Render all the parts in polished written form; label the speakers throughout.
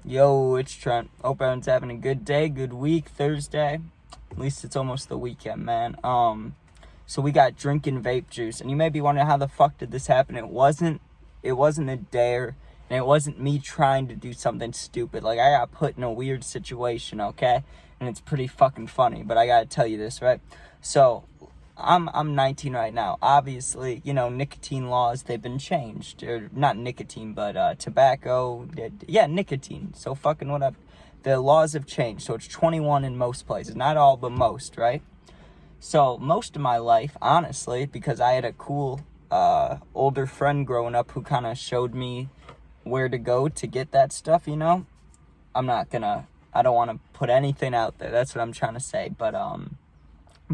Speaker 1: Yo, it's Trent. Hope everyone's having a good day, good week, Thursday. At least it's almost the weekend, man. So we got drinking vape juice, and you may be wondering how the fuck did this happen? It wasn't a dare, and it wasn't me trying to do something stupid. Like, I got put in a weird situation, okay? And it's pretty fucking funny, but I gotta tell you this, right? So, I'm 19 right now. Obviously, nicotine laws, they've been changed. Or not nicotine, but tobacco. Yeah, nicotine. So fucking whatever. The laws have changed. So it's 21 in most places. Not all, but most, right? So most of my life, honestly, because I had a cool older friend growing up who kind of showed me where to go to get that stuff, I don't want to put anything out there. That's what I'm trying to say. But,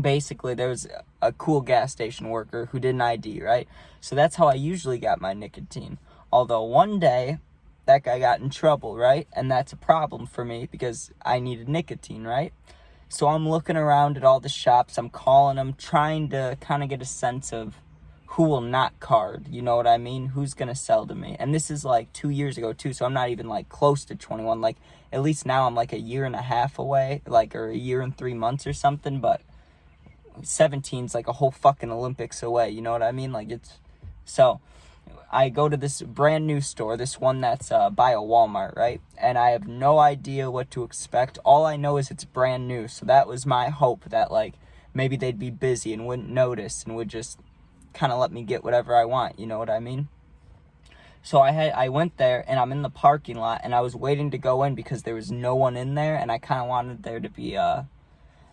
Speaker 1: basically there was a cool gas station worker who did an ID, right? So that's how I usually got my nicotine. Although one day that guy got in trouble, right? And that's a problem for me because I needed nicotine, right? So I'm looking around at all the shops, I'm calling them, trying to kind of get a sense of who will not card, you know what I mean? Who's gonna sell to me? And this is like 2 years ago too, so I'm not even like close to 21. Like at least now I'm like a year and a half away, or a year and 3 months or something, but 17's like a whole fucking Olympics away, you know what I mean? So I go to this brand new store, this one that's by a Walmart, right? And I have no idea what to expect. All I know is it's brand new. So that was my hope that like maybe they'd be busy and wouldn't notice and would just kind of let me get whatever I want, you know what I mean? So I went there and I'm in the parking lot and I was waiting to go in because there was no one in there, and I kind of wanted there to be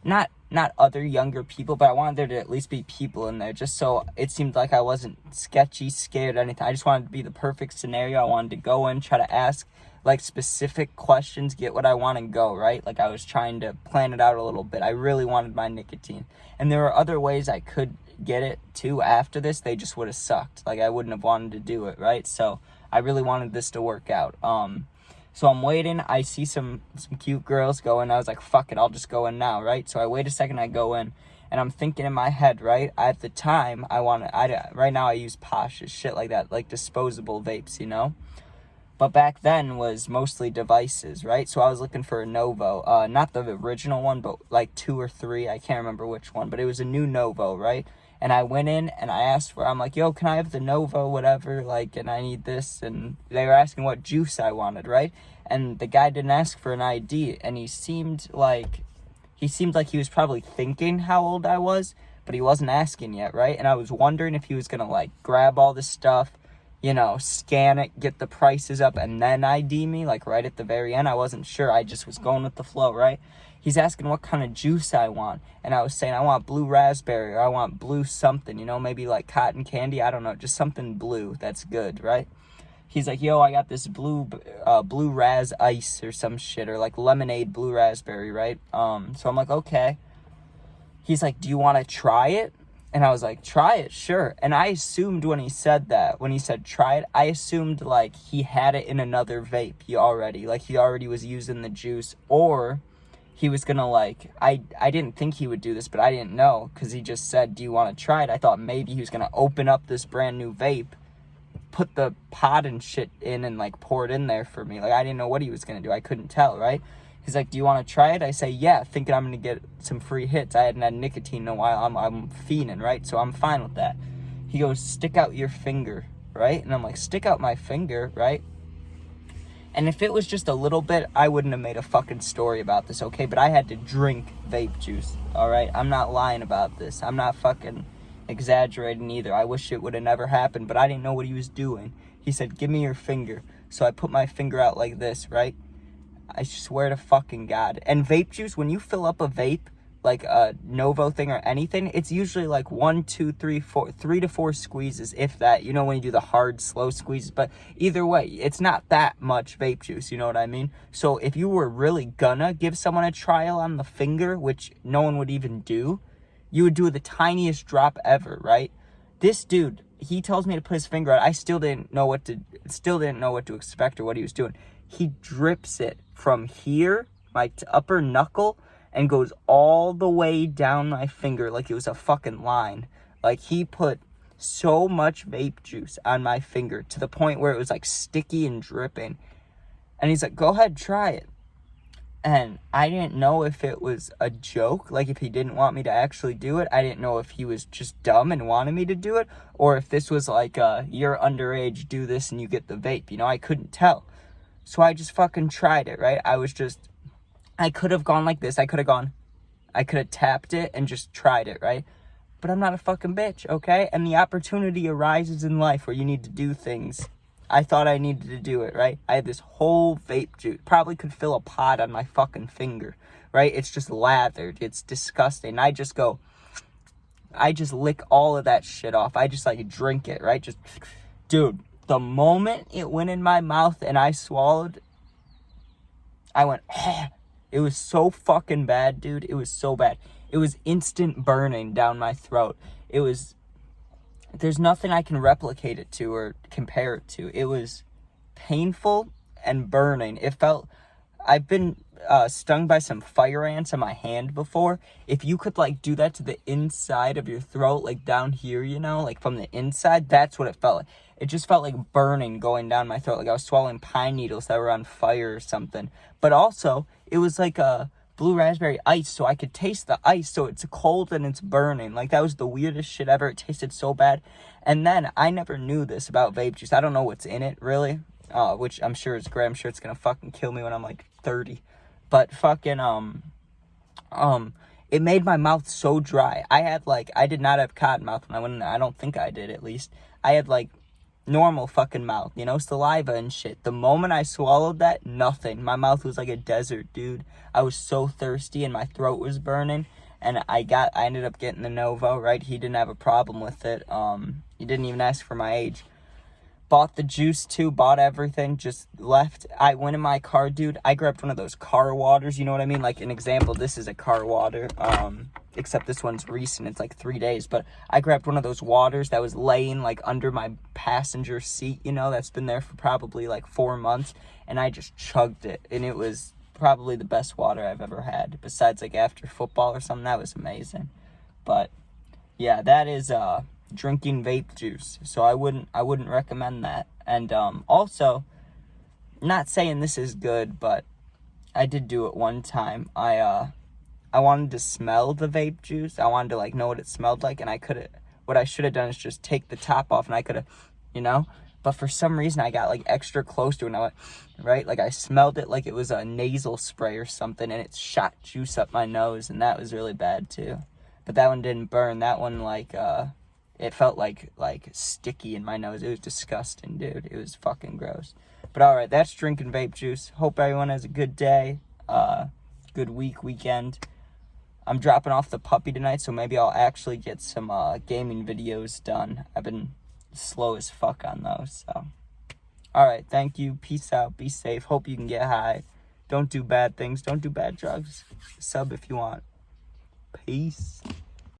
Speaker 1: not other younger people, but I wanted there to at least be people in there, just so it seemed like I wasn't sketchy, scared, anything. I just wanted to be the perfect scenario. I wanted to go in, try to ask like specific questions, get what I want and go, right? Like I was trying to plan it out a little bit. I really wanted my nicotine. And there were other ways I could get it too after this. They just would have sucked. Like I wouldn't have wanted to do it, right? So I really wanted this to work out. So I'm waiting, I see some cute girls go in, I was like, fuck it, I'll just go in now, right? So I wait a second, I go in, and I'm thinking in my head, right? At the time, right now I use Posh, shit like that, like disposable vapes, But back then was mostly devices, right? So I was looking for a Novo, not the original one, but like 2 or 3, I can't remember which one, but it was a new Novo, right? And I went in and I'm like, yo, can I have the Novo, whatever, like, and I need this, and they were asking what juice I wanted, right? And the guy didn't ask for an ID, and he seemed like he was probably thinking how old I was, but he wasn't asking yet, right? And I was wondering if he was gonna, like, grab all this stuff, scan it, get the prices up, and then ID me, like, right at the very end. I wasn't sure, I just was going with the flow, right? He's asking what kind of juice I want, and I was saying I want blue raspberry, or I want blue something, maybe like cotton candy, I don't know, just something blue that's good, right? He's like, yo, I got this blue raz ice or some shit, or like lemonade blue raspberry, right? So I'm like, okay. He's like, do you want to try it? And I was like, try it, sure. And I assumed when he said try it, I assumed like he had it in another vape he already was using the juice, or he was gonna I didn't think he would do this, but I didn't know, because he just said, do you want to try it? I thought maybe he was gonna open up this brand new vape, put the pod and shit in, and like pour it in there for me. Like I didn't know what he was gonna do. I couldn't tell, right? He's like, do you want to try it? I say, yeah, thinking I'm gonna get some free hits. I hadn't had nicotine in a while. I'm fiending, right? So I'm fine with that. He goes, stick out your finger, right? And I'm like, stick out my finger, right? And if it was just a little bit, I wouldn't have made a fucking story about this, okay? But I had to drink vape juice, all right? I'm not lying about this. I'm not fucking exaggerating either. I wish it would have never happened, but I didn't know what he was doing. He said, give me your finger. So I put my finger out like this, right? I swear to fucking God. And vape juice, when you fill up a vape, like a Novo thing or anything, it's usually like 1, 2, 3, 4, 3 to 4 squeezes, if that, when you do the hard, slow squeezes. But either way, it's not that much vape juice, you know what I mean? So if you were really gonna give someone a trial on the finger, which no one would even do, you would do the tiniest drop ever, right? This dude, he tells me to put his finger out. I still didn't know what to expect or what he was doing. He drips it from here, my upper knuckle, and goes all the way down my finger like it was a fucking line. Like, he put so much vape juice on my finger to the point where it was like sticky and dripping. And he's like, go ahead, try it. And I didn't know if it was a joke, like if he didn't want me to actually do it. I didn't know if he was just dumb and wanted me to do it, or if this was like, you're underage, do this and you get the vape. You know, I couldn't tell. So I just fucking tried it, right? I could have gone like this. I could have tapped it and just tried it, right? But I'm not a fucking bitch, okay? And the opportunity arises in life where you need to do things. I thought I needed to do it, right? I had this whole vape juice. Probably could fill a pot on my fucking finger, right? It's just lathered. It's disgusting. I just lick all of that shit off. I just like drink it, right? Just, dude, the moment it went in my mouth and I swallowed, I went, it was so fucking bad, dude. It was so bad. It was instant burning down my throat. There's nothing I can replicate it to or compare it to. It was painful and burning. I've been stung by some fire ants on my hand before. If you could like do that to the inside of your throat, like down here, you know, like from the inside, that's what it felt like. It just felt like burning going down my throat. Like I was swallowing pine needles that were on fire or something. But also, it was like a blue raspberry ice, so I could taste the ice, so it's cold and it's burning. Like, that was the weirdest shit ever. It tasted so bad. And then, I never knew this about vape juice. I don't know what's in it, really, which I'm sure is great. I'm sure it's gonna fucking kill me when I'm, like, 30. But fucking, it made my mouth so dry. I did not have cotton mouth when I went in there. I don't think I did, at least. I had, like, normal fucking mouth, you know, saliva and shit. The moment I swallowed that, nothing. My mouth was like a desert, dude. I was so thirsty and my throat was burning, and I ended up getting the Novo, right? He didn't have a problem with it. He didn't even ask for my age. Bought the juice too, bought everything, just left. I went in my car, dude. I grabbed one of those car waters, you know what I mean? Like, an example, this is a car water, except this one's recent, it's like 3 days. But I grabbed one of those waters that was laying, like, under my passenger seat, you know, that's been there for probably, like, 4 months. And I just chugged it, and it was probably the best water I've ever had. Besides, like, after football or something, that was amazing. But, yeah, that is, drinking vape juice, so I wouldn't recommend that. And also, not saying this is good, but I did do it one time. I wanted to smell the vape juice. I wanted to like know what it smelled like, and what I should have done is just take the top off, and I could have, you know, but for some reason I got like extra close to it, and I went, right, like I smelled it like it was a nasal spray or something, and it shot juice up my nose, and that was really bad too. But that one didn't burn. That one, like, it felt like sticky in my nose. It was disgusting, dude. It was fucking gross. But alright, that's drinking vape juice. Hope everyone has a good day, good weekend. I'm dropping off the puppy tonight, so maybe I'll actually get some gaming videos done. I've been slow as fuck on those, so. Alright, thank you. Peace out. Be safe. Hope you can get high. Don't do bad things. Don't do bad drugs. Sub if you want. Peace.